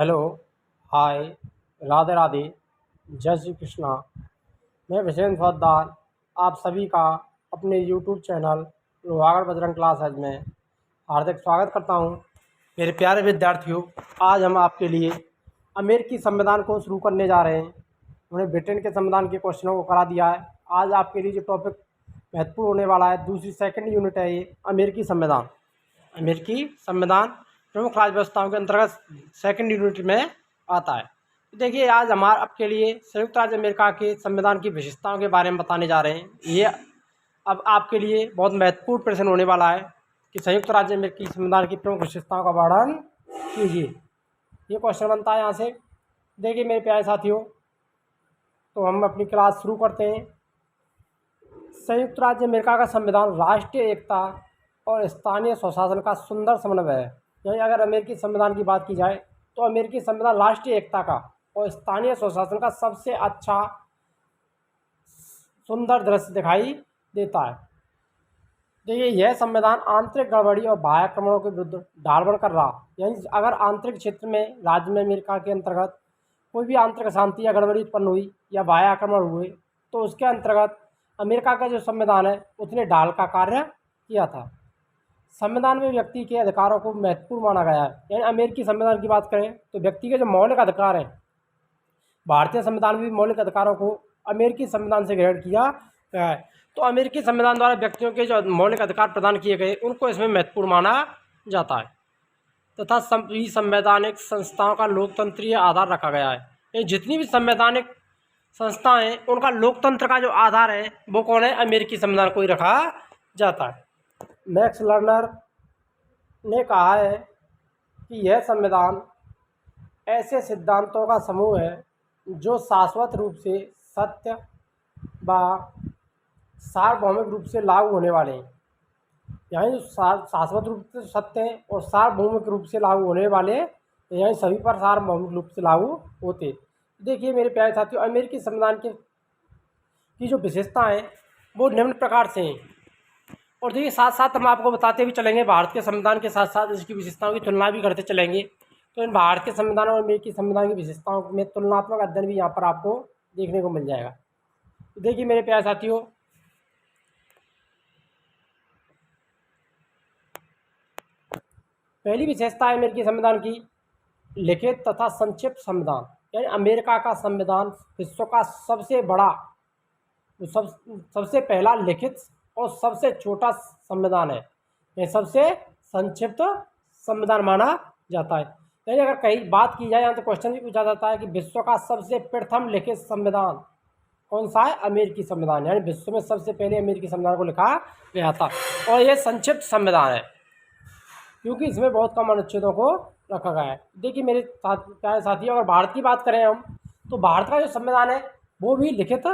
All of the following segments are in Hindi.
हेलो, हाय, राधे राधे, जय श्री कृष्णा। मैं विशेंद्र फौजदार आप सभी का अपने YouTube channel Lohagarh Bajrang classes में हार्दिक स्वागत करता हूं। मेरे प्यारे विद्यार्थियों, आज हम आपके लिए अमेरिकी संविधान को शुरू करने जा रहे हैं। उन्हें ब्रिटेन के संविधान के क्वेश्चनों को करा दिया है। आज आपके लिए जो टॉपिक महत्वपूर्ण होने वाला है, दूसरी सेकंड यूनिट है ये अमेरिकी संविधान। अमेरिकी संविधान प्रमुख राज्य व्यवस्थाओं के अंतर्गत सेकंड यूनिट में आता है। तो देखिए, आज हमारे आपके लिए संयुक्त राज्य अमेरिका के संविधान की विशेषताओं के बारे में बताने जा रहे हैं। ये अब आपके लिए बहुत महत्वपूर्ण प्रश्न होने वाला है कि संयुक्त राज्य अमेरिकी संविधान की प्रमुख विशेषताओं का वर्णन कीजिए। ये क्वेश्चन बनता है यहाँ से। देखिए मेरे प्यारे साथियों, तो हम अपनी क्लास शुरू करते हैं। संयुक्त राज्य अमेरिका का संविधान राष्ट्रीय एकता और स्थानीय स्वशासन का सुंदर समन्वय है। यानी अगर अमेरिकी संविधान की बात की जाए तो अमेरिकी संविधान राष्ट्रीय एकता का और स्थानीय स्वशासन का सबसे अच्छा सुंदर दृश्य दिखाई देता है। देखिए, यह संविधान आंतरिक गड़बड़ी और बाह्य आक्रमणों के विरुद्ध ढाल कर रहा। यानी अगर आंतरिक क्षेत्र में राज्य में अमेरिका के अंतर्गत कोई भी आंतरिक अशांति या गड़बड़ी उत्पन्न हुई या बाह्य आक्रमण हुए तो उसके अंतर्गत अमेरिका का जो संविधान है उसने ढाल का कार्य किया था। संविधान में व्यक्ति के अधिकारों को महत्वपूर्ण माना गया है। यानी अमेरिकी संविधान की बात करें तो व्यक्ति के जो मौलिक अधिकार हैं, भारतीय संविधान में भी मौलिक अधिकारों को अमेरिकी संविधान से ग्रहण किया गया है। तो अमेरिकी संविधान द्वारा व्यक्तियों के जो मौलिक अधिकार प्रदान किए गए उनको इसमें महत्वपूर्ण माना जाता है तथा सभी संवैधानिक संस्थाओं का लोकतंत्रीय आधार रखा गया है। ये जितनी भी संवैधानिक संस्थाएं हैं उनका लोकतंत्र का जो आधार है वो कौन है? अमेरिकी संविधान को ही रखा जाता है। मैक्स लर्नर ने कहा है कि यह संविधान ऐसे सिद्धांतों का समूह है जो शाश्वत रूप से सत्य व सार्वभौमिक रूप से लागू होने वाले हैं। यानी जो शाश्वत रूप से सत्य हैं और सार्वभौमिक रूप से लागू होने वाले, यानी सभी पर सार्वभौमिक रूप से लागू होते। देखिए मेरे प्यारे साथियों, अमेरिकी संविधान की जो विशेषताएँ हैं वो निम्न प्रकार से हैं। और देखिए साथ साथ हम आपको बताते भी चलेंगे, भारत के संविधान के साथ साथ इसकी विशेषताओं की तुलना भी करते चलेंगे। तो इन भारत के संविधान और अमेरिकी संविधान की विशेषताओं में तुलनात्मक अध्ययन भी यहाँ पर आपको देखने को मिल जाएगा। तो देखिए मेरे प्यारे साथियों, पहली विशेषता है अमेरिकी संविधान की लिखित तथा संक्षिप्त संविधान। यानी अमेरिका का संविधान विश्व का सबसे बड़ा, सबसे पहला लिखित और सबसे छोटा संविधान है। यह सबसे संक्षिप्त संविधान माना जाता है। यानी अगर कहीं बात की जाए, यहाँ तो क्वेश्चन भी पूछा जाता है कि विश्व का सबसे प्रथम लिखित संविधान कौन सा है? अमेरिकी संविधान। यानी विश्व में सबसे पहले अमेरिकी संविधान को लिखा गया था और यह संक्षिप्त संविधान है क्योंकि इसमें बहुत कम अनुच्छेदों को रखा गया है। देखिए मेरे प्यारे साथियों, अगर भारत की बात करें हम तो भारत का जो संविधान है वो भी लिखित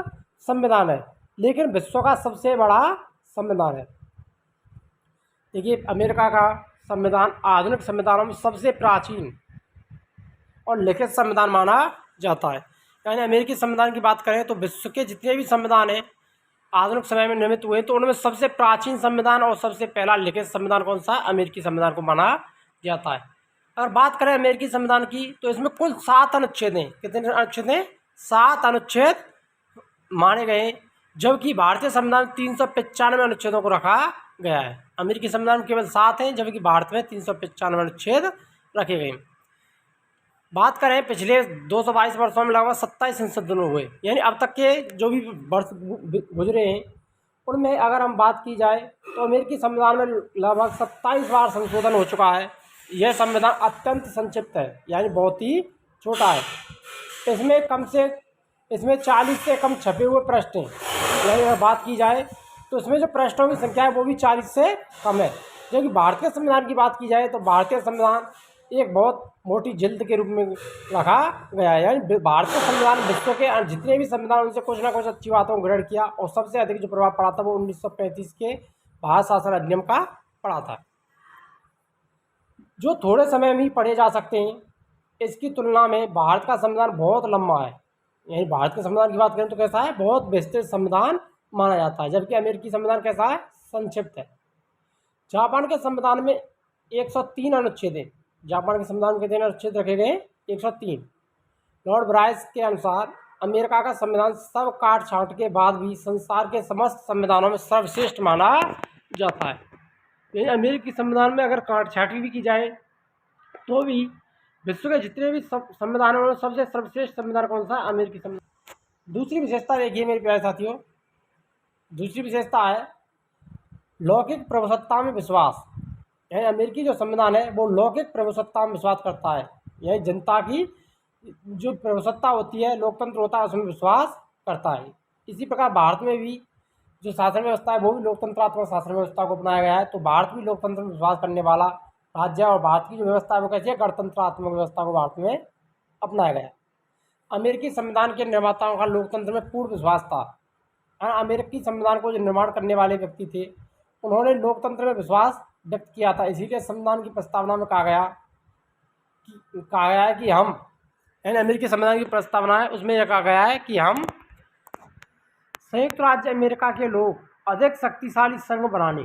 संविधान है लेकिन विश्व का सबसे बड़ा संविधान है। देखिए अमेरिका का संविधान आधुनिक संविधानों में सबसे प्राचीन और लिखित संविधान माना जाता है। यानी अमेरिकी संविधान की बात करें तो विश्व के जितने भी संविधान हैं आधुनिक समय में निर्मित हुए तो उनमें सबसे प्राचीन संविधान और सबसे पहला लिखित संविधान कौन सा? अमेरिकी संविधान को माना जाता है। अगर बात करें अमेरिकी संविधान की तो इसमें कुल 7 अनुच्छेद हैं। कितने अनुच्छेद हैं? 7 अनुच्छेद माने गए, जबकि भारतीय संविधान में 395 अनुच्छेदों को रखा गया है। अमेरिकी संविधान में केवल 7 हैं जबकि भारत में 395 अनुच्छेद रखे गए। बात करें पिछले 222 वर्षों में लगभग 27 संशोधन हुए। यानी अब तक के जो भी वर्ष गुजरे हैं उनमें अगर हम बात की जाए तो अमेरिकी संविधान में लगभग 27 बार संशोधन हो चुका है। यह संविधान अत्यंत संक्षिप्त है, यानी बहुत ही छोटा है। इसमें 40 से कम छपे हुए पृष्ठ हैं। यानी अगर बात की जाए तो इसमें जो पृष्ठों की संख्या है वो भी 40 से कम है। जबकि भारतीय संविधान की बात की जाए तो भारतीय संविधान एक बहुत मोटी जिल्द के रूप में रखा गया है। यानी भारतीय संविधान विश्व के जितने भी संविधान उनसे कुछ ना कुछ अच्छी बातों को ग्रहण किया और सबसे अधिक जो प्रभाव पड़ा था वो 1935 के भारत शासन अधिनियम का पड़ा था, जो थोड़े समय में ही पढ़े जा सकते हैं। इसकी तुलना में भारत का संविधान बहुत लंबा है। यानी भारत के संविधान की बात करें तो कैसा है? बहुत विस्तृत संविधान माना जाता है, जबकि अमेरिकी संविधान कैसा है? संक्षिप्त है। जापान के संविधान में 103 अनुच्छेद हैं। जापान के संविधान में कितने अनुच्छेद रखे गए? 103। लॉर्ड ब्राइस के अनुसार अमेरिका का संविधान सब काट छांट के बाद भी संसार के समस्त संविधानों में सर्वश्रेष्ठ माना जाता है। यही अमेरिकी संविधान में अगर काट छांटी भी की जाए तो भी विश्व के जितने भी संविधानों में सबसे सर्वश्रेष्ठ संविधान कौन सा है? अमेरिकी संविधान। दूसरी विशेषता देखिए मेरे प्यारे साथियों, दूसरी विशेषता है लौकिक प्रभुसत्ता में विश्वास। यानी अमेरिकी जो संविधान है वो लौकिक प्रभुसत्ता में विश्वास करता है, यानी जनता की जो प्रभुसत्ता होती है, लोकतंत्र होता है, उसमें विश्वास करता है। इसी प्रकार भारत में भी जो शासन व्यवस्था है वो भी लोकतंत्रात्मक शासन व्यवस्था को अपनाया गया है। तो भारत भी लोकतंत्र में विश्वास करने वाला राज्य है और भारत की जो व्यवस्था है वो कैसी है? गणतंत्रात्मक व्यवस्था को भारत में अपनाया गया है। अमेरिकी संविधान के निर्माताओं का लोकतंत्र में पूर्ण विश्वास था। अमेरिकी संविधान को जो निर्माण करने वाले व्यक्ति थे उन्होंने लोकतंत्र में विश्वास व्यक्त किया था। इसीलिए संविधान की प्रस्तावना में कहा गया है कि हम, यानी अमेरिकी संविधान की प्रस्तावना है उसमें यह कहा गया है कि हम संयुक्त राज्य अमेरिका के लोग अधिक शक्तिशाली संघ बनाने,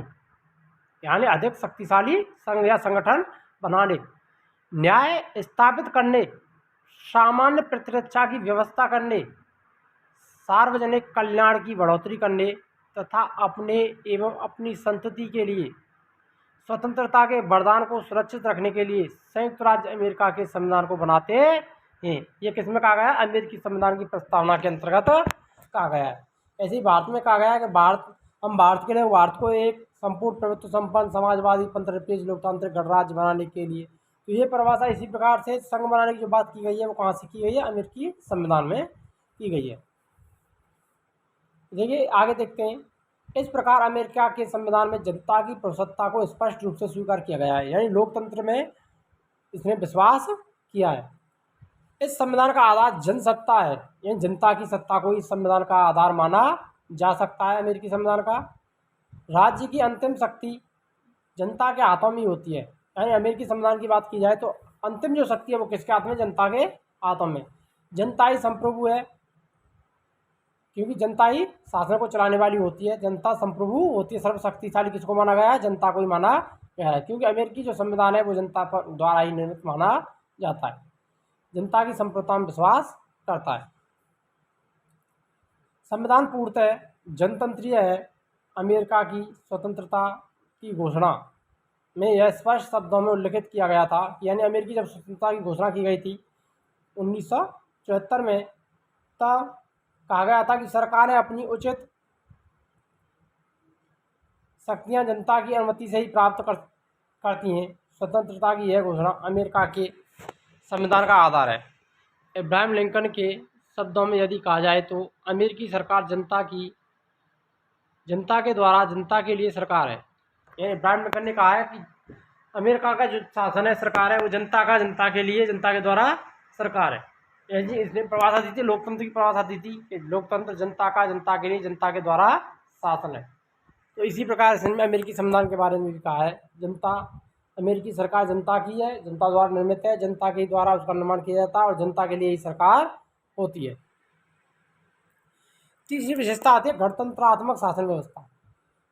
यानी अधिक शक्तिशाली संघ या संगठन बनाने, न्याय स्थापित करने, सामान्य प्रतिरक्षा की व्यवस्था करने, सार्वजनिक कल्याण की बढ़ोतरी करने तथा अपने एवं अपनी संतति के लिए स्वतंत्रता के वरदान को सुरक्षित रखने के लिए संयुक्त राज्य अमेरिका के संविधान को बनाते हैं। ये किसमें कहा गया है? अमेरिकी संविधान की प्रस्तावना के अंतर्गत कहा गया है। ऐसे ही भारत में कहा गया है कि भारत के लिए भारत को एक संपूर्ण प्रभुत्व संपन्न समाजवादी पंथनिरपेक्ष लोकतांत्रिक गणराज्य बनाने के लिए, तो ये परिभाषा इसी प्रकार से संघ बनाने की जो बात की गई है वो कहाँ से की गई है? अमेरिकी संविधान में की गई है। देखिए आगे देखते हैं। इस प्रकार अमेरिका के संविधान में जनता की प्रभुसत्ता को स्पष्ट रूप से स्वीकार किया गया है, यानी लोकतंत्र में इसने विश्वास किया है। इस संविधान का आधार जनसत्ता है, यानी जनता की सत्ता को इस संविधान का आधार माना जा सकता है। अमेरिकी संविधान का राज्य की अंतिम शक्ति जनता के हाथों में ही होती है, यानी अमेरिकी संविधान की बात की जाए तो अंतिम जो शक्ति है वो किसके हाथ में? जनता के हाथों में। जनता ही संप्रभु है, क्योंकि जनता ही शासन को चलाने वाली होती है। जनता संप्रभु होती है। सर्वशक्तिशाली किसको माना गया है? जनता को ही माना गया है, क्योंकि अमेरिकी जो संविधान है वो जनता पर द्वारा ही निर्मित माना जाता है। जनता की संप्रभुता में विश्वास करता है। संविधान पूर्णतः जनतंत्रीय है। अमेरिका की स्वतंत्रता की घोषणा में यह स्पष्ट शब्दों में उल्लिखित किया गया था, यानी अमेरिकी जब स्वतंत्रता की घोषणा की गई थी 1974 में, तब कहा गया था कि सरकारें अपनी उचित शक्तियां जनता की अनुमति से ही प्राप्त करती हैं। स्वतंत्रता की यह घोषणा अमेरिका के संविधान का आधार है। इब्राहिम लिंकन के शब्दों में यदि कहा जाए तो अमेरिकी सरकार जनता के द्वारा जनता के लिए सरकार है। ये इब्राहिम लिंकन ने कहा है कि अमेरिका का जो शासन है, सरकार है, वो जनता के लिए, जनता के द्वारा सरकार है। इसने परिभाषा दी थी, लोकतंत्र की परिभाषा दी थी कि लोकतंत्र जनता के लिए, जनता के द्वारा शासन है। तो इसी प्रकार से अमेरिकी संविधान के बारे में भी कहा है, अमेरिकी सरकार जनता की है, जनता द्वारा निर्मित है, जनता के द्वारा उसका निर्माण किया जाता है और जनता के लिए ही सरकार होती है। तीसरी विशेषता आती है गणतंत्रात्मक शासन व्यवस्था।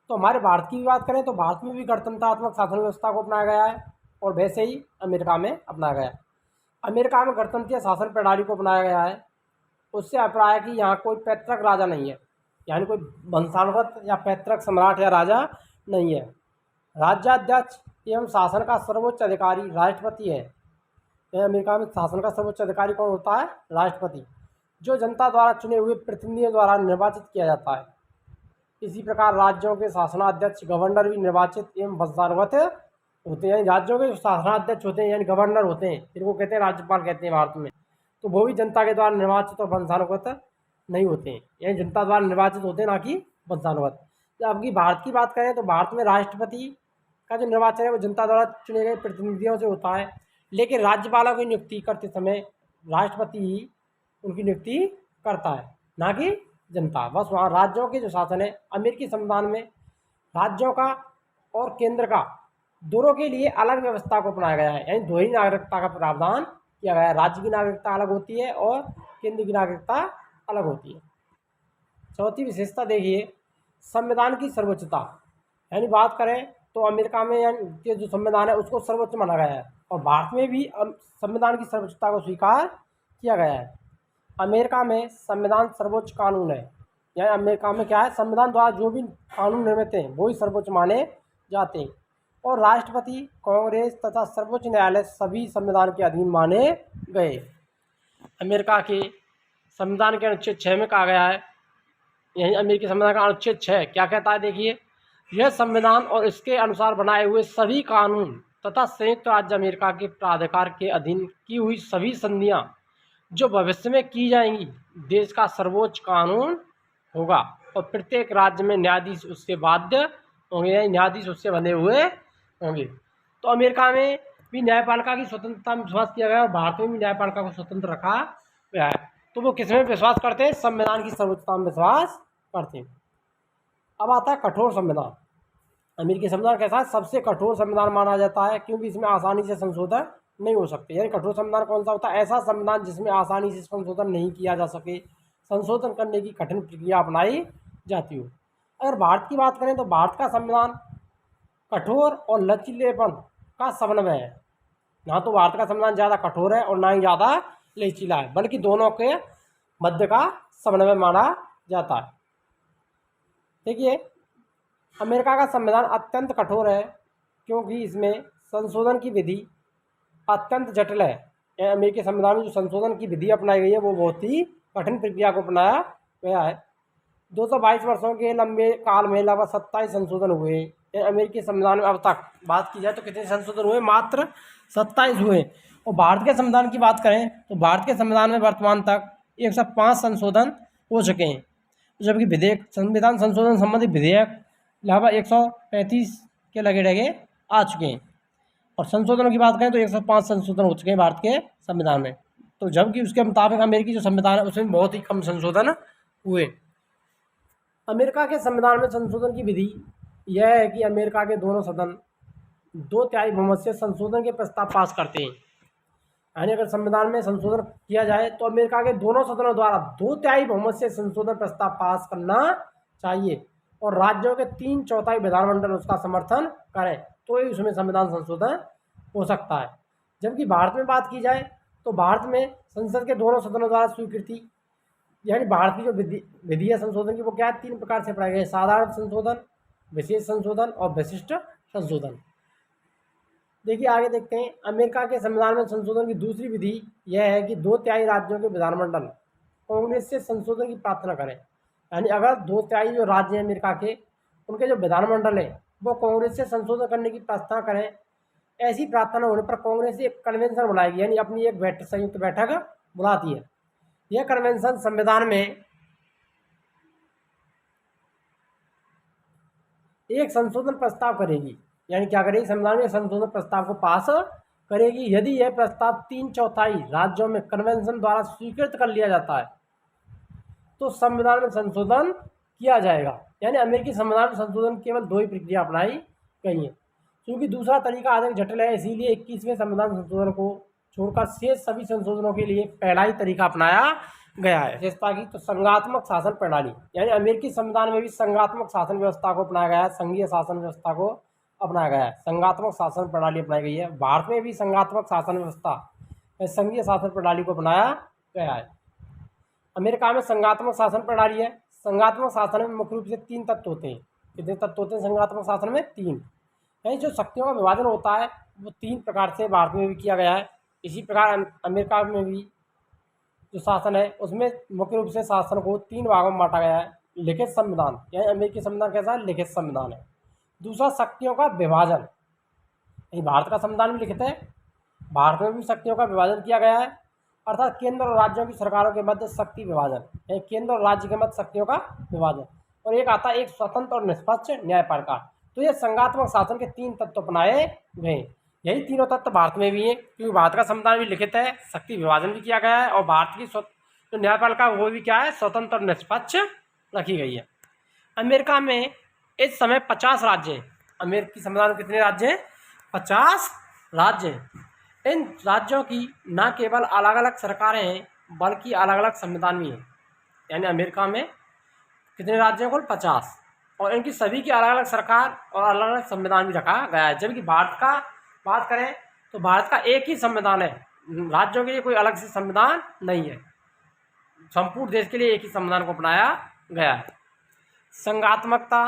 तो हमारे भारत की भी बात करें तो भारत में भी गणतंत्रात्मक शासन व्यवस्था को अपनाया गया है और वैसे ही अमेरिका में अपनाया गया है। अमेरिका में गणतंत्रीय शासन प्रणाली को अपनाया गया है। उससे अभिप्राय है कि यहाँ कोई पैतृक राजा नहीं है, यानी कोई वंशानुगत या पैतृक सम्राट या राजा नहीं है। राज्याध्यक्ष एवं शासन का सर्वोच्च अधिकारी राष्ट्रपति है। अमेरिका में शासन का सर्वोच्च अधिकारी कौन होता है? राष्ट्रपति, जो जनता द्वारा चुने हुए प्रतिनिधियों द्वारा निर्वाचित किया जाता है। इसी प्रकार राज्यों के शासनाध्यक्ष गवर्नर भी निर्वाचित एवं वंशानुगत होते हैं। राज्यों के शासनाध्यक्ष होते हैं यानी गवर्नर होते हैं, जिनको कहते हैं राज्यपाल कहते हैं भारत में, तो वो भी जनता के द्वारा निर्वाचित और वंशानुगत नहीं होते हैं, यानी जनता द्वारा निर्वाचित होते हैं, ना कि वंशानुगत। जब की भारत की बात करें तो भारत में राष्ट्रपति का जो निर्वाचन है वो जनता द्वारा चुने गए प्रतिनिधियों से होता है, लेकिन राज्यपालों की नियुक्ति करते समय राष्ट्रपति ही उनकी नियुक्ति करता है, ना कि जनता। बस वहाँ राज्यों के जो शासन है, अमेरिकी संविधान में राज्यों का और केंद्र का दोनों के लिए अलग व्यवस्था को अपनाया गया है, यानी दो ही नागरिकता का प्रावधान किया गया है। राज्य की नागरिकता अलग होती है और केंद्र की नागरिकता अलग होती है। चौथी विशेषता देखिए, संविधान की सर्वोच्चता। यानी बात करें तो अमेरिका में यानी जो संविधान है उसको सर्वोच्च माना गया है। और भारत में भी संविधान की सर्वोच्चता को स्वीकार किया गया है। अमेरिका में संविधान सर्वोच्च कानून है, यानी अमेरिका में क्या है, संविधान द्वारा जो भी कानून निर्मित हैं वही सर्वोच्च माने जाते हैं। और राष्ट्रपति, कांग्रेस तथा सर्वोच्च न्यायालय सभी संविधान के अधीन माने गए। अमेरिका के संविधान के अनुच्छेद 6 में कहा गया है, यही अमेरिकी संविधान का अनुच्छेद 6 क्या कहता है, देखिए, यह संविधान और इसके अनुसार बनाए हुए सभी कानून तथा संयुक्त राज्य अमेरिका के प्राधिकार के अधीन की हुई सभी संधियां जो भविष्य में की जाएंगी देश का सर्वोच्च कानून होगा और प्रत्येक राज्य में न्यायाधीश उससे बाध्य होंगे, यानी न्यायाधीश उससे बंधे हुए होंगे। तो अमेरिका में भी न्यायपालिका की स्वतंत्रता में विश्वास किया गया और भारत में भी न्यायपालिका को स्वतंत्र रखा गया है। तो वो किस में विश्वास करते हैं, संविधान की सर्वोच्चता में विश्वास करते हैं। अब आता है कठोर संविधान। अमेरिकी संविधान कैसा है, सबसे कठोर संविधान माना जाता है क्योंकि इसमें आसानी से संशोधन नहीं हो सकते। यानी कठोर संविधान कौन सा होता है, ऐसा संविधान जिसमें आसानी से संशोधन नहीं किया जा सके, संशोधन करने की कठिन प्रक्रिया अपनाई जाती हो। अगर भारत की बात करें तो भारत का संविधान कठोर और लचीलेपन का समन्वय है। ना तो भारत का संविधान ज़्यादा कठोर है और ना ही ज़्यादा लचीला है, बल्कि दोनों के मध्य का समन्वय माना जाता है। देखिए, अमेरिका का संविधान अत्यंत कठोर है क्योंकि इसमें संशोधन की विधि अत्यंत जटिल है। अमेरिकी संविधान में जो संशोधन की विधि अपनाई गई है वो बहुत ही कठिन प्रक्रिया को अपनाया गया है। 222 वर्षों के लंबे काल में लगभग 27 संशोधन हुए। अमेरिकी संविधान में अब तक बात की जाए तो कितने संशोधन हुए, मात्र 27 हुए। और भारत के संविधान की बात करें तो भारत के संविधान में वर्तमान तक 105 संशोधन हो चुके हैं, जबकि विधेयक, संविधान संशोधन संबंधी विधेयक लगभग 135 के लगे डगे आ चुके हैं। और संशोधनों की बात करें तो 105 संशोधन हो चुके हैं भारत के संविधान में। तो जबकि उसके मुताबिक अमेरिकी जो संविधान है उसमें बहुत ही कम संशोधन हुए। अमेरिका के संविधान में संशोधन की विधि यह है कि अमेरिका के दोनों सदन 2/3 बहुमत से संशोधन के प्रस्ताव पास करते हैं। यानी अगर संविधान में संशोधन किया जाए तो अमेरिका के दोनों सदनों द्वारा 2/3 बहुमत से संशोधन प्रस्ताव पास करना चाहिए और राज्यों के 3/4 विधानमंडल उसका समर्थन करें तो ही उसमें संविधान संशोधन हो सकता है। जबकि भारत में बात की जाए तो भारत में संसद के दोनों सदनों द्वारा स्वीकृति, यानी भारत की जो विधि है संशोधन की, वो क्या है, 3 प्रकार से पढ़ाई गई: साधारण संशोधन, विशेष संशोधन और विशिष्ट संशोधन। देखिए, आगे देखते हैं। अमेरिका के संविधान में संशोधन की दूसरी विधि यह है कि 2/3 राज्यों के विधानमंडल कांग्रेस से संशोधन की प्रार्थना करें। यानी अगर 2/3 जो राज्य हैं अमेरिका के, उनके जो विधानमंडल है वो कांग्रेस से संशोधन करने की प्रार्थना करें। ऐसी प्रार्थना होने पर कांग्रेस एक कन्वेंशन बुलाएगी, यानी अपनी एक संयुक्त बैठक बुलाती है। यह कन्वेंशन संविधान में एक संशोधन प्रस्ताव करेगी, यानी क्या करेगी, संविधान में संशोधन प्रस्ताव को पास करेगी। यदि यह प्रस्ताव 3/4 राज्यों में कन्वेंशन द्वारा स्वीकृत कर लिया जाता है तो संविधान में संशोधन किया जाएगा। यानी अमेरिकी संविधान में संशोधन केवल 2 ही प्रक्रिया अपनाई गई है। क्योंकि दूसरा तरीका अधिक जटिल है, इसीलिए 21वें संविधान संशोधन को छोड़कर शेष सभी संशोधनों के लिए पहला ही तरीका अपनाया गया है। विशेषता की तो संघात्मक शासन प्रणाली, यानी अमेरिकी संविधान में भी संघात्मक शासन व्यवस्था को अपनाया गया है, संघीय शासन व्यवस्था को अपनाया गया है, संघात्मक शासन प्रणाली अपनाई गई है। भारत में भी संघात्मक शासन व्यवस्था, संघीय शासन प्रणाली को अपनाया गया है। अमेरिका में संघात्मक शासन प्रणाली है। संघात्मक शासन में मुख्य रूप से 3 तत्व होते हैं। कितने तत्व होते हैं संघात्मक शासन में? 3। यानी जो शक्तियों का विभाजन होता है वो 3 प्रकार से भारत में भी किया गया है। इसी प्रकार अमेरिका में भी जो शासन है उसमें मुख्य रूप से शासन को 3 भागों में बांटा गया है। लिखित संविधान, यानी अमेरिकी संविधान कैसा है? लिखित संविधान है। दूसरा, शक्तियों का विभाजन, यानी भारत का संविधान भी लिखित है, भारत में भी शक्तियों का विभाजन किया गया है, अर्थात केंद्र और राज्यों की सरकारों के मध्य शक्ति विभाजन, यानी केंद्र और राज्य के मध्य शक्तियों का विभाजन। और एक आता है एक स्वतंत्र और निष्पक्ष न्यायपालिका। तो ये संघात्मक शासन के 3 तत्व अपनाए गए। यही तीनों तत्व भारत में भी हैं, क्योंकि भारत का संविधान भी लिखित है, शक्ति विभाजन भी किया गया है और भारत की जो न्यायपालिका वो भी क्या है? स्वतंत्र और निष्पक्ष रखी गई है। अमेरिका में इस समय 50 राज्य हैं। अमेरिकी संविधान में कितने राज्य हैं? 50 राज्य हैं। इन राज्यों की न केवल अलग अलग सरकारें हैं बल्कि अलग अलग संविधान भी हैं। यानी अमेरिका में कितने राज्य हैं? कुल 50, और इनकी सभी की अलग अलग सरकार और अलग अलग संविधान भी रखा गया है। जबकि भारत का बात करें तो भारत का एक ही संविधान है, राज्यों के लिए कोई अलग से संविधान नहीं है, संपूर्ण देश के लिए एक ही संविधान को अपनाया गया है। संघात्मकता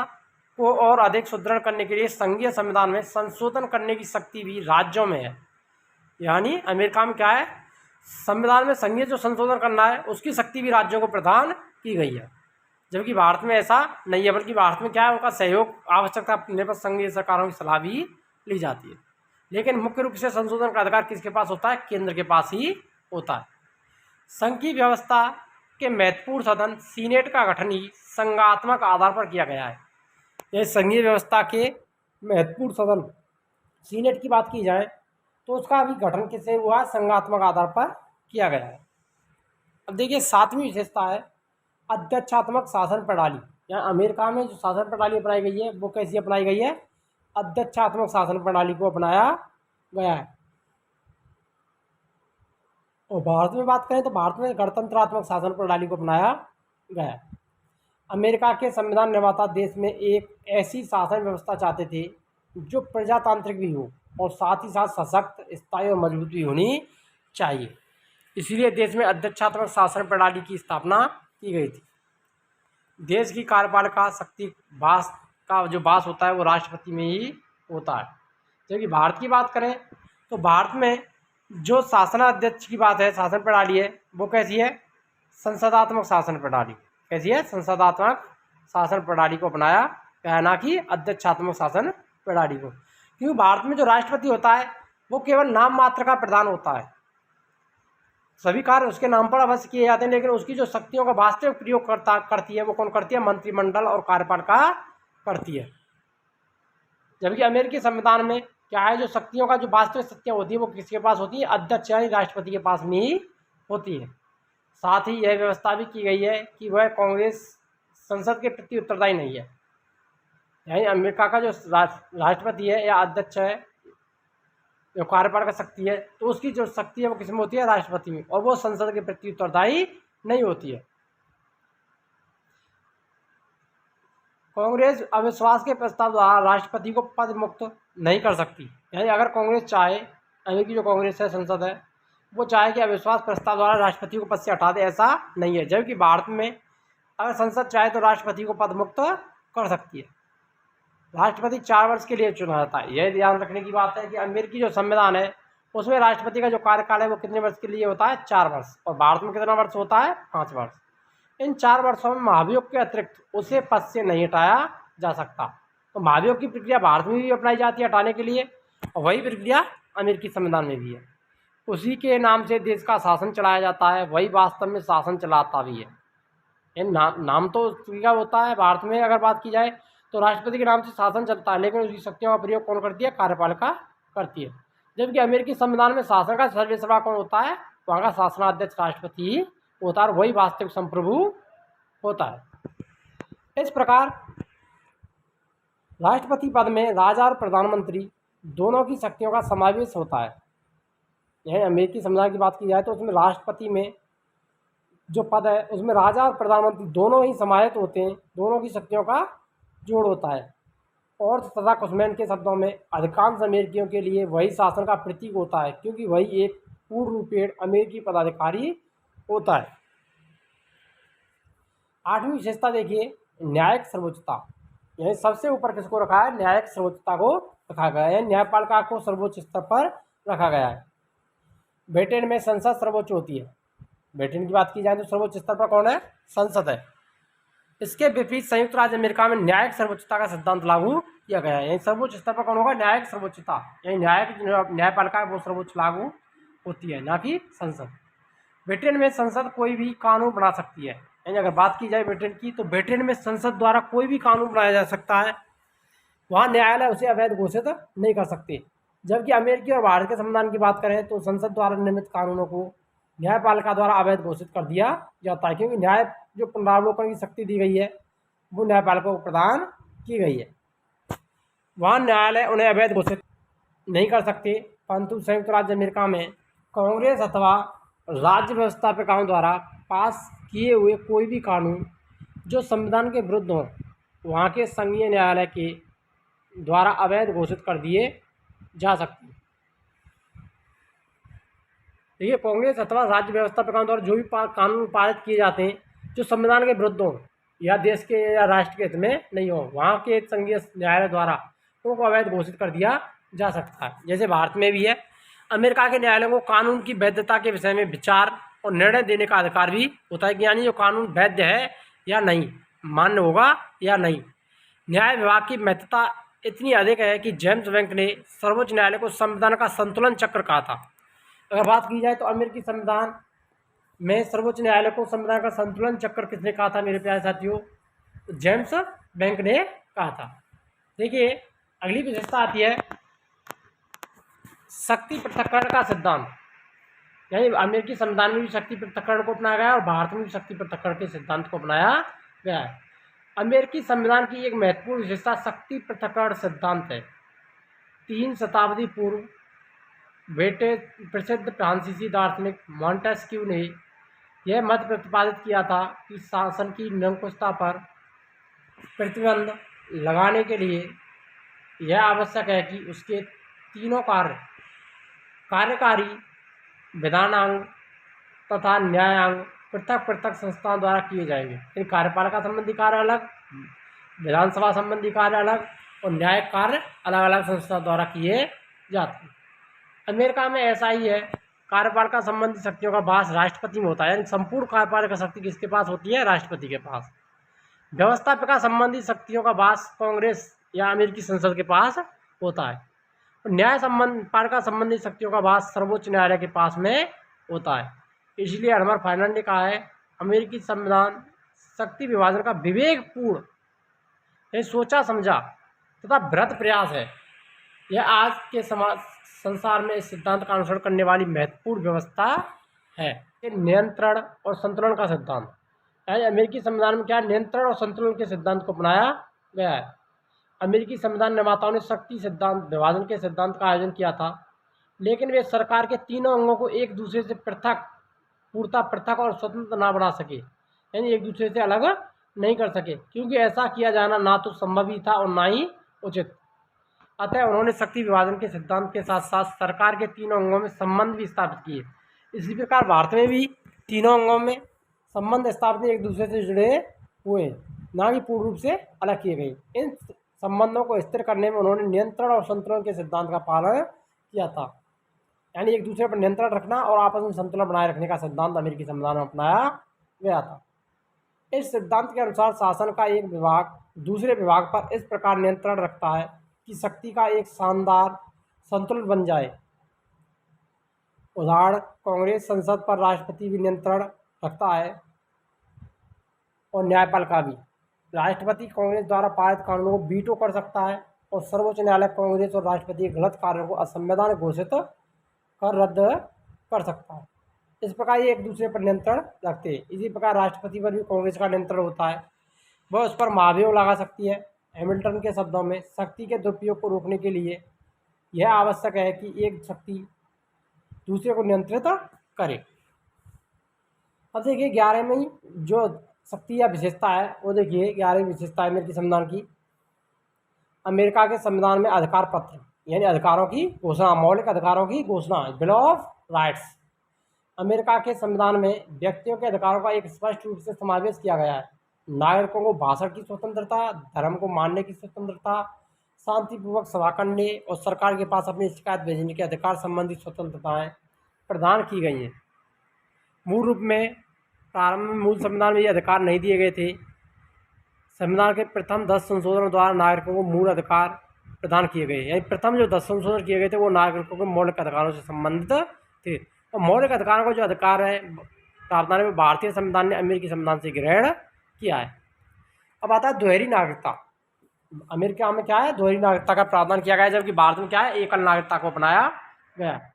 को और अधिक सुदृढ़ करने के लिए संघीय संविधान में संशोधन करने की शक्ति भी राज्यों में है। यानी अमेरिका में क्या है, संविधान में संघीय जो संशोधन करना है उसकी शक्ति भी राज्यों को प्रदान की गई है, जबकि भारत में ऐसा नहीं है, बल्कि भारत में क्या है, उनका सहयोग आवश्यकता पड़ने पर संघीय सरकारों की सलाह भी ली जाती है। लेकिन मुख्य रूप से संशोधन का अधिकार किसके पास होता है, केंद्र के पास ही होता है। संघ की व्यवस्था के महत्वपूर्ण सदन सीनेट का गठन ही संघात्मक आधार पर किया गया है। यह संघीय व्यवस्था के महत्वपूर्ण सदन सीनेट की बात की जाए तो उसका भी गठन किससे हुआ, संघात्मक आधार पर किया गया है। अब देखिए 7वीं विशेषता है अध्यक्षात्मक शासन प्रणाली। यहाँ अमेरिका में जो शासन प्रणाली अपनाई गई है वो कैसी अपनाई गई है, अध्यक्षात्मक शासन प्रणाली को अपनाया गया है। और भारत में बात करें तो भारत में गणतंत्रात्मक शासन प्रणाली को अपनाया गया है। अमेरिका के संविधान निर्माता देश में एक ऐसी शासन व्यवस्था चाहते थे जो प्रजातांत्रिक भी हो और साथ ही साथ सशक्त, स्थायी और मजबूत भी होनी चाहिए। इसीलिए देश में अध्यक्षात्मक शासन प्रणाली की स्थापना की गई थी। देश की कार्यपालिका शक्ति वास का जो वास होता है वो राष्ट्रपति में ही होता है। जबकि भारत की बात करें तो भारत में जो शासनाध्यक्ष की बात है, शासन प्रणाली है, वो कैसी है, संसदात्मक शासन प्रणाली। कैसी है, संसदात्मक शासन प्रणाली को अपनाया गया, ना कि अध्यक्षात्मक शासन प्रणाली को। क्योंकि भारत में जो राष्ट्रपति होता है वो केवल नाम मात्र का प्रधान होता है, सभी कार्य उसके नाम पर अवश्य किए जाते हैं, लेकिन उसकी जो शक्तियों का वास्तविक प्रयोग करती है वो कौन करती है, मंत्रिमंडल और कार्यपालिका करती है। जबकि अमेरिकी संविधान में क्या है, जो शक्तियों का जो वास्तविक शक्तियाँ होती है वो किसके पास होती है, अध्यक्ष यानी राष्ट्रपति के पास में ही होती है। साथ ही यह व्यवस्था भी की गई है कि वह कांग्रेस संसद के प्रति उत्तरदायी नहीं है। यानी अमेरिका का जो राष्ट्रपति है या अध्यक्ष है, जो कार्यपालिका शक्ति है, तो उसकी जो शक्ति है वो किसमें होती है, राष्ट्रपति में, और वो संसद के प्रति उत्तरदायी नहीं होती है। कांग्रेस अविश्वास के प्रस्ताव द्वारा राष्ट्रपति को पद मुक्त नहीं कर सकती। यानी अगर कांग्रेस चाहे, अमेरिकी जो कांग्रेस है, संसद है, वो चाहे कि अविश्वास प्रस्ताव द्वारा राष्ट्रपति को पद से हटा दे, ऐसा नहीं है। जबकि भारत में अगर संसद चाहे तो राष्ट्रपति को पद मुक्त कर सकती है। राष्ट्रपति 4 वर्ष के लिए चुना जाता है। यह ध्यान रखने की बात है कि अमेरिकी जो संविधान है उसमें राष्ट्रपति का जो कार्यकाल है वो कितने वर्ष के लिए होता है, 4 वर्ष, और भारत में कितना वर्ष होता है, 5 वर्ष। इन 4 वर्षों में महाभियोग के अतिरिक्त उसे पद से नहीं हटाया जा सकता। तो महाभियोग की प्रक्रिया भारत में भी अपनाई जाती है हटाने के लिए, और वही प्रक्रिया अमेरिकी संविधान में भी है। उसी के नाम से देश का शासन चलाया जाता है, वही वास्तव में शासन चलाता भी है। ये नाम तो क्या होता है, भारत में अगर बात की जाए तो राष्ट्रपति के नाम से शासन चलता है, लेकिन उसकी शक्तियों का प्रयोग कौन करती है, कार्यपालिका करती है। जबकि अमेरिकी संविधान में शासन का सर्वेसर्वा कौन होता है, वहाँ का शासनाध्यक्ष राष्ट्रपति ही होता है, और वही वास्तविक संप्रभु होता है। इस प्रकार राष्ट्रपति पद में राजा और प्रधानमंत्री दोनों की शक्तियों का समावेश होता है। यह अमेरिकी संविधान की बात की जाए तो उसमें राष्ट्रपति में जो पद है उसमें राजा और प्रधानमंत्री दोनों ही समाहित होते हैं, दोनों की शक्तियों का जोड़ होता है। और तथा कुशमैन के शब्दों में अधिकांश अमेरिकियों के लिए वही शासन का प्रतीक होता है, क्योंकि वही एक पूर्ण रूपेण अमेरिकी पदाधिकारी होता है। 8वीं विशेषता देखिए, न्यायिक सर्वोच्चता। यही सबसे ऊपर किसको रखा है, न्यायिक सर्वोच्चता को रखा गया है, न्यायपालिका को सर्वोच्च स्तर पर रखा गया है। ब्रिटेन में संसद सर्वोच्च होती है। ब्रिटेन की बात की जाए तो सर्वोच्च स्तर पर कौन है, संसद है। इसके विपरीत संयुक्त राज्य अमेरिका में न्यायिक सर्वोच्चता का सिद्धांत लागू किया गया है। यही सर्वोच्च स्तर पर कौन होगा, न्यायिक सर्वोच्चता, यही न्यायपालिका है वो सर्वोच्च लागू होती है, ना कि संसद। ब्रिटेन में संसद कोई भी कानून बना सकती है। यानी अगर बात की जाए ब्रिटेन की, तो ब्रिटेन में संसद द्वारा कोई भी कानून बनाया जा सकता है, वहाँ न्यायालय उसे अवैध घोषित नहीं कर सकते। जबकि अमेरिकी और भारत के संविधान की बात करें तो संसद द्वारा निर्मित कानूनों को न्यायपालिका द्वारा अवैध घोषित कर दिया जाता है, क्योंकि न्याय जो पुनरावलोकन की शक्ति दी गई है वो न्यायपालिका को प्रदान की गई है। वहाँ न्यायालय उन्हें अवैध घोषित नहीं कर सकते। परंतु संयुक्त राज्य अमेरिका में कांग्रेस अथवा राज्य व्यवस्थापकों द्वारा पास किए हुए कोई भी कानून जो संविधान के विरुद्ध हों, वहाँ के संघीय न्यायालय के द्वारा अवैध घोषित कर दिए जा सकते हैं। देखिए, कांग्रेस अथवा राज्य व्यवस्था प्रकार द्वारा जो भी कानून पारित किए जाते हैं जो संविधान के विरुद्ध हो या देश के या राष्ट्र के हित में नहीं हो, वहाँ के संघीय न्यायालय द्वारा उनको अवैध घोषित कर दिया जा सकता है। जैसे भारत में भी है। अमेरिका के न्यायालयों को कानून की वैधता के विषय में विचार और निर्णय देने का अधिकार भी होता है कि यानी जो कानून वैध है या नहीं, मान्य होगा या नहीं। न्याय विभाग की महत्ता इतनी अधिक है कि जेम्स बैंक ने सर्वोच्च न्यायालय को संविधान का संतुलन चक्र कहा था। अगर बात की जाए तो अमेरिकी संविधान में सर्वोच्च न्यायालय को संविधान का संतुलन चक्र किसने कहा था मेरे प्यारे साथियों? तो जेम्स बैंक ने कहा था। देखिए, अगली विशेषता आती है शक्ति पृथक्करण का सिद्धांत। यानी अमेरिकी संविधान में भी शक्ति पृथक्करण को अपनाया गया है और भारत में भी शक्ति पृथक्करण के सिद्धांत को अपनाया गया है। अमेरिकी संविधान की एक महत्वपूर्ण विशेषता शक्ति पृथक्करण सिद्धांत है। 3 शताब्दी पूर्व ब्रिटिश प्रसिद्ध फ्रांसीसी दार्शनिक मॉन्टेस्क्यू ने यह मत प्रतिपादित किया था कि शासन की निरंकुशता पर प्रतिबंध लगाने के लिए यह आवश्यक है कि उसके तीनों कार्य कार्यकारी, विधानांग तथा न्यायांग पृथक पृथक संस्थाओं द्वारा किए जाएंगे। इन कार्यपालिका संबंधी कार्य अलग, विधानसभा संबंधी कार्य अलग और न्यायिक कार्य अलग अलग संस्था द्वारा किए जाते हैं। अमेरिका में ऐसा ही है। कार्यपालिका संबंधी शक्तियों का वास राष्ट्रपति में होता है, यानी संपूर्ण कार्यपालिका शक्ति किसके पास होती है? राष्ट्रपति के पास। व्यवस्थापिका संबंधी शक्तियों का वास कांग्रेस या अमेरिकी संसद के पास होता है। न्याय पालिका संबंधी शक्तियों का वास सर्वोच्च न्यायालय के पास में होता है। इसलिए हर्मर फाइनल ने कहा है अमेरिकी संविधान शक्ति विभाजन का विवेकपूर्ण सोचा समझा तथा बृहत प्रयास है। यह आज के संसार में इस सिद्धांत का अनुसरण करने वाली महत्वपूर्ण व्यवस्था है। नियंत्रण और संतुलन का सिद्धांत, यानी अमेरिकी संविधान में क्या नियंत्रण और संतुलन के सिद्धांत को अपनाया गया है। अमेरिकी संविधान निर्माताओं ने शक्ति सिद्धांत विभाजन के सिद्धांत का आयोजन किया था, लेकिन वे सरकार के तीनों अंगों को एक दूसरे से पृथक और स्वतंत्र ना बना सके, यानी एक दूसरे से अलग नहीं कर सके, क्योंकि ऐसा किया जाना ना तो संभव ही था और ना ही उचित। अतः उन्होंने शक्ति विभाजन के सिद्धांत के साथ साथ सरकार के तीनों अंगों में संबंध भी स्थापित किए। इसी प्रकार भारत में भी तीनों अंगों में संबंध स्थापित एक दूसरे से जुड़े हुए, ना कि पूर्ण रूप से अलग किए गए। इन संबंधों को स्थिर करने में उन्होंने नियंत्रण और संतुलन के सिद्धांत का पालन किया था, यानी एक दूसरे पर नियंत्रण रखना और आपस में संतुलन बनाए रखने का सिद्धांत अमेरिकी संविधान में अपनाया गया था। इस सिद्धांत के अनुसार शासन का एक विभाग दूसरे विभाग पर इस प्रकार नियंत्रण रखता है कि शक्ति का एक शानदार संतुलन बन जाए। उदाहरण, कांग्रेस संसद पर राष्ट्रपति भी नियंत्रण रखता है और न्यायपालिका भी। राष्ट्रपति कांग्रेस द्वारा पारित कानूनों को वीटो कर सकता है और सर्वोच्च न्यायालय कांग्रेस और राष्ट्रपति के गलत कार्यों को असंवैधानिक घोषित कर रद्द कर सकता है। इस प्रकार ये एक दूसरे पर नियंत्रण रखते हैं। इसी प्रकार राष्ट्रपति पर भी कांग्रेस का नियंत्रण होता है, वह उस पर महाभियोग लगा सकती है। हैमिल्टन के शब्दों में शक्ति के दुरुपयोग को रोकने के लिए यह आवश्यक है कि एक शक्ति दूसरे को नियंत्रित करे। अब देखिए 11वीं जो शक्ति या विशेषता है वो देखिए 11वीं विशेषता है अमेरिकी संविधान की। अमेरिका के संविधान में अधिकार पत्र, यानी अधिकारों की घोषणा, मौलिक अधिकारों की घोषणा, बिल ऑफ राइट्स। अमेरिका के संविधान में व्यक्तियों के अधिकारों का एक स्पष्ट रूप से समावेश किया गया है। नागरिकों को भाषण की स्वतंत्रता, धर्म को मानने की स्वतंत्रता, शांतिपूर्वक सभा करने और सरकार के पास अपनी शिकायत भेजने के अधिकार संबंधी स्वतंत्रताएं प्रदान की गई हैं। मूल रूप में प्रारंभ में मूल संविधान में ये अधिकार नहीं दिए गए थे। संविधान के प्रथम 10 संशोधनों द्वारा नागरिकों को मूल अधिकार प्रदान किए गए, यानी प्रथम जो 10 संशोधन किए गए थे वो नागरिकों के मौलिक अधिकारों से संबंधित थे। और मौलिक अधिकारों का जो अधिकार है प्रावधान में भारतीय संविधान ने अमेरिकी संविधान से ग्रहण किया है। अब आता है दोहरी नागरिकता। अमेरिका में क्या है? दोहरी नागरिकता का प्रावधान किया गया है, जबकि भारत में क्या है? एकल नागरिकता को अपनाया गया है।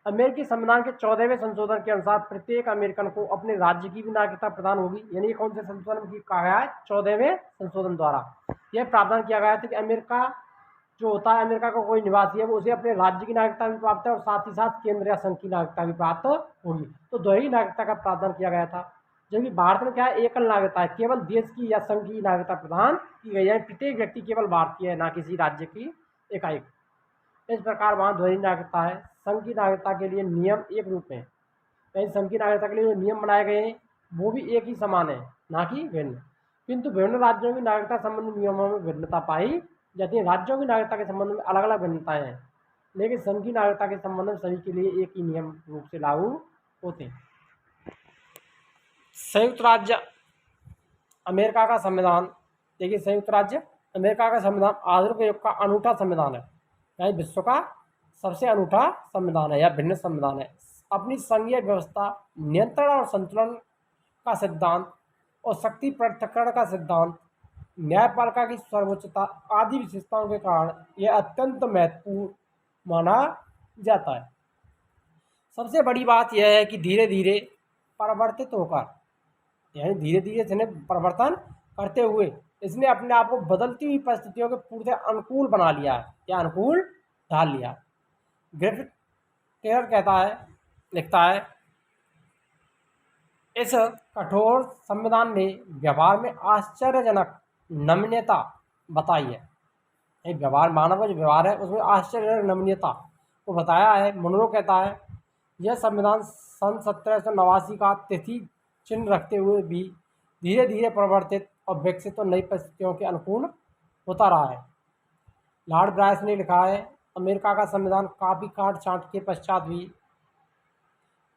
अमेरिकी संविधान के 14वें संशोधन के अनुसार प्रत्येक अमेरिकन को अपने राज्य की भी नागरिकता प्रदान होगी। यानी कौन से संशोधन की कहा गया है? 14वें संशोधन द्वारा यह प्रावधान किया गया था कि अमेरिका जो होता है, अमेरिका का कोई निवासी है वो उसे अपने राज्य की नागरिकता भी प्राप्त है और साथ ही साथ केंद्र या संघ की नागरिकता भी प्राप्त होगी। तो दोहरी नागरिकता का प्रावधान किया गया था। जबकि भारत में क्या है? एकल नागरिकता है, केवल देश की या संघ की नागरिकता प्रदान की गई है। प्रत्येक व्यक्ति केवल भारतीय है, ना किसी राज्य की एकाएक। इस प्रकार वहाँ दोहरी नागरिकता है। संघ की नागरिकता के लिए नियम एक रूप में कहीं संघ की नागरिकता के लिए जो नियम बनाए गए हैं वो भी एक ही समान है, ना कि भिन्न। किंतु विभिन्न राज्यों की नागरिकता संबंधी नियमों में भिन्नता पाई जाती है। राज्यों की नागरिकता के संबंध में अलग अलग भिन्नताएं हैं, लेकिन संघ की नागरिकता के संबंध में सभी के लिए एक ही नियम रूप से लागू होते हैं। संयुक्त राज्य अमेरिका का संविधान, देखिए संयुक्त राज्य अमेरिका का संविधान आधुनिक युग का अनूठा संविधान है, यानी विश्व का सबसे अनूठा संविधान है या भिन्न संविधान है। अपनी संघीय व्यवस्था, नियंत्रण और संतुलन का सिद्धांत और शक्ति पृथक्करण का सिद्धांत, न्यायपालिका की सर्वोच्चता आदि विशेषताओं के कारण यह अत्यंत महत्वपूर्ण माना जाता है। सबसे बड़ी बात यह है कि धीरे धीरे परिवर्तित होकर, यानी धीरे धीरे इसने परिवर्तन करते हुए इसने अपने आप को बदलती हुई परिस्थितियों के पूरे अनुकूल बना लिया है या अनुकूल ढाल लिया है। ग्रिफिथ टेलर कहता है, लिखता है, इस कठोर संविधान ने व्यवहार में आश्चर्यजनक नमनीयता बताई है। एक व्यवहार, मानव का जो व्यवहार है उसमें आश्चर्यजनक नमनीयता को बताया है। मुनरो कहता है, यह संविधान सन 1789 का तिथि चिन्ह रखते हुए भी धीरे धीरे परिवर्तित और विकसित और नई परिस्थितियों के अनुकूल होता रहा है। लॉर्ड ब्रायस ने लिखा है, अमेरिका का संविधान काफ़ी काट छांट के पश्चात भी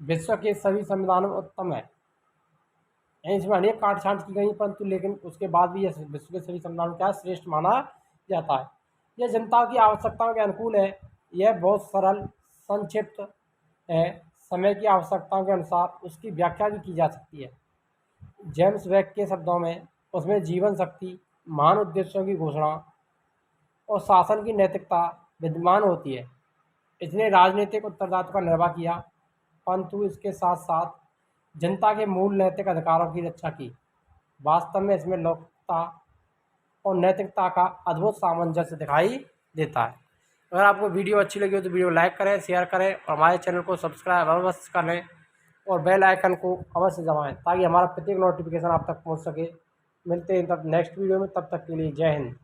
विश्व के सभी संविधानों में उत्तम है। इसमें अनेक काट छांट की गई, परंतु लेकिन उसके बाद भी यह विश्व के सभी संविधानों का श्रेष्ठ माना जाता है। यह जनता की आवश्यकताओं के अनुकूल है। यह बहुत सरल, संक्षिप्त है। समय की आवश्यकताओं के अनुसार उसकी व्याख्या भी की जा सकती है। जेम्स वेब के शब्दों में उसमें जीवन शक्ति, महान उद्देश्यों की घोषणा और शासन की नैतिकता विद्यमान होती है। इसने राजनीतिक उत्तरदायित्व का निर्वाह किया, परंतु इसके साथ साथ जनता के मूल नैतिक अधिकारों की रक्षा की। वास्तव में इसमें लोकता और नैतिकता का अद्भुत सामंजस्य दिखाई देता है। अगर आपको वीडियो अच्छी लगी हो तो वीडियो लाइक करें, शेयर करें और हमारे चैनल को सब्सक्राइब अवश्य कर लें और बेल आइकन को अवश्य दबाएं ताकि हमारा प्रत्येक नोटिफिकेशन आप तक पहुंच सके। मिलते हैं तब नेक्स्ट वीडियो में, तब तक के लिए जय हिंद।